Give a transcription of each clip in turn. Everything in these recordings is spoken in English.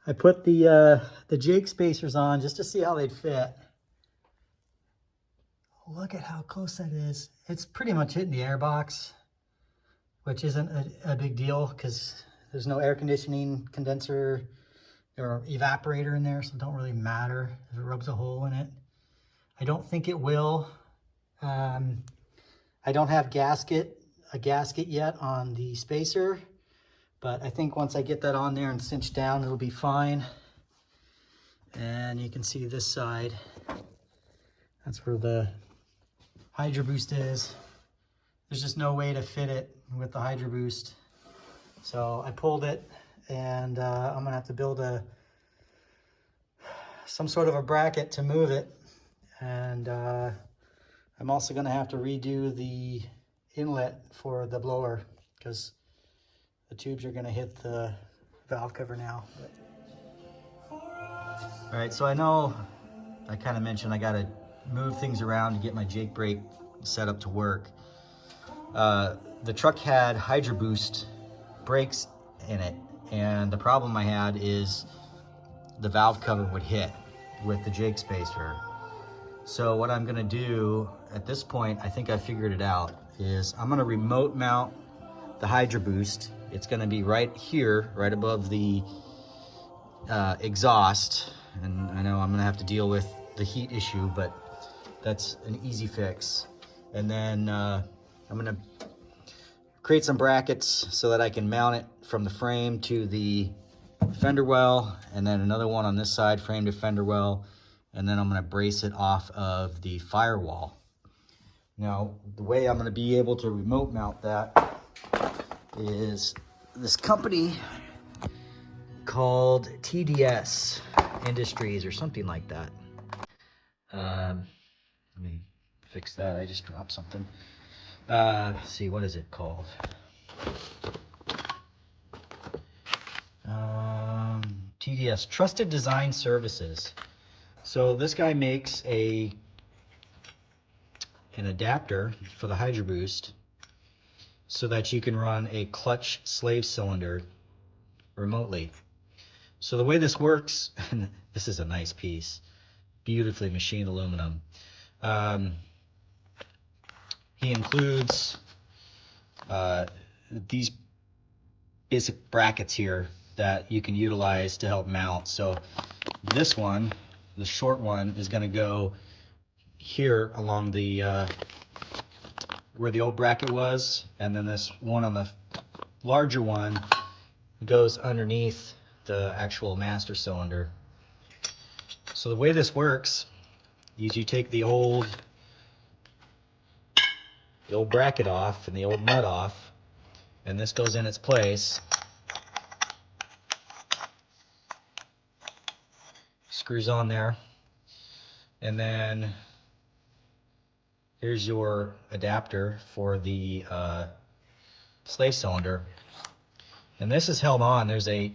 I put the Jake spacers on just to see how they'd fit. Look at how close that is. It's pretty much hitting the air box, which isn't a big deal because there's no air conditioning condenser or evaporator in there, so it don't really matter if it rubs a hole in it. I don't think it will. I don't have a gasket yet on the spacer, but I think once I get that on there and cinched down, it'll be fine. And you can see this side. That's where the Hydroboost is. There's just no way to fit it with the Hydroboost. So I pulled it, and I'm gonna have to build some sort of a bracket to move it. And I'm also gonna have to redo the inlet for the blower because the tubes are gonna hit the valve cover now. All right, so I know I kind of mentioned I gotta move things around to get my Jake brake set up to work. The truck had Hydroboost brakes in it, and the problem I had is the valve cover would hit with the Jake spacer. So what I'm gonna do at this point, I think I figured it out, is I'm gonna remote mount the Hydroboost. It's gonna be right here, right above the exhaust. And I know I'm gonna have to deal with the heat issue, but that's an easy fix. And then I'm gonna create some brackets so that I can mount it from the frame to the fender well, and then another one on this side, frame to fender well, and then I'm gonna brace it off of the firewall. Now, the way I'm gonna be able to remote mount that is this company called TDS Industries or something like that. Let me fix that, I just dropped something. Let's see, what is it called? TDS, Trusted Design Services. So this guy makes an adapter for the Hydroboost so that you can run a clutch slave cylinder remotely. So the way this works, this is a nice piece, beautifully machined aluminum. He includes these basic brackets here that you can utilize to help mount. So this one, the short one, is going to go here along the where the old bracket was, and then this one on the larger one goes underneath the actual master cylinder. So the way this works is you take the old bracket off and the old nut off, and this goes in its place. Screws on there, and then here's your adapter for the slave cylinder, and this is held on. The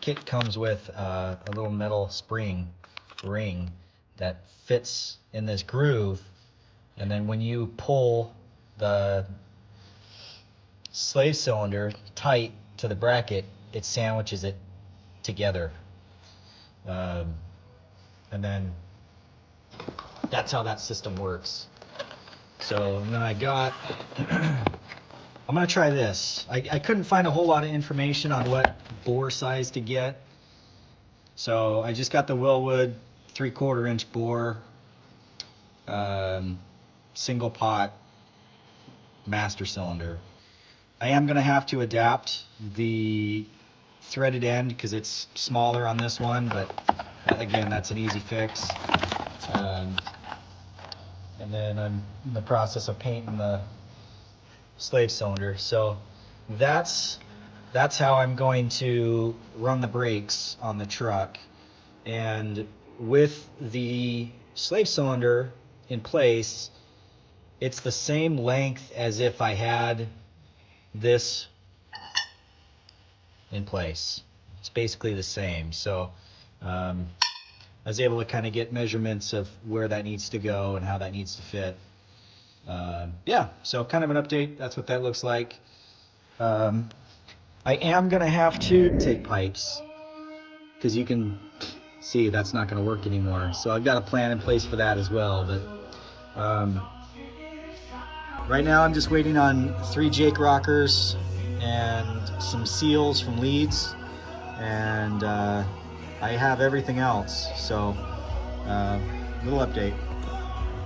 kit comes with a little metal spring ring that fits in this groove, and then when you pull the slave cylinder tight to the bracket, it sandwiches it together. And then that's how that system works. So then I'm gonna try this. I couldn't find a whole lot of information on what bore size to get. So I just got the Willwood 3/4 inch bore, single pot master cylinder. I am gonna have to adapt the threaded end because it's smaller on this one, but again, that's an easy fix. And then I'm in the process of painting the slave cylinder. So that's how I'm going to run the brakes on the truck. And with the slave cylinder in place, it's the same length as if I had this in place. It's basically the same. So I was able to kind of get measurements of where that needs to go and how that needs to fit. Yeah, so kind of an update. That's what that looks like. I am going to have to take pipes because you can see that's not going to work anymore. So I've got a plan in place for that as well. But right now I'm just waiting on 3 Jake rockers and some seals from Leeds, and I have everything else. So little update.